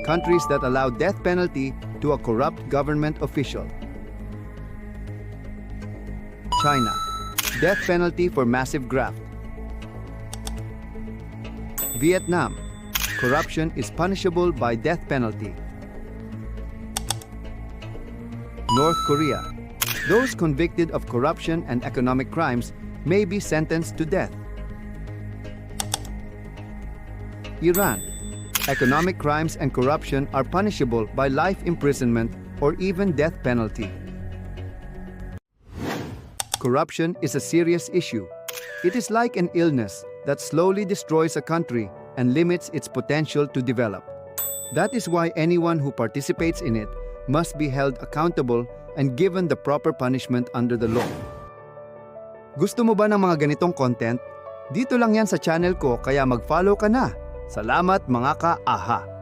Countries that allow death penalty to a corrupt government official. China. Death penalty for massive graft. Vietnam. Corruption is punishable by death penalty. North Korea. Those convicted of corruption and economic crimes may be sentenced to death. Iran. Economic crimes and corruption are punishable by life imprisonment or even death penalty. Corruption is a serious issue. It is like an illness that slowly destroys a country and limits its potential to develop. That is why anyone who participates in it must be held accountable and given the proper punishment under the law. Gusto mo ba ng mga ganitong content? Dito lang yan sa channel ko kaya mag-follow ka na. Salamat mga ka-aha!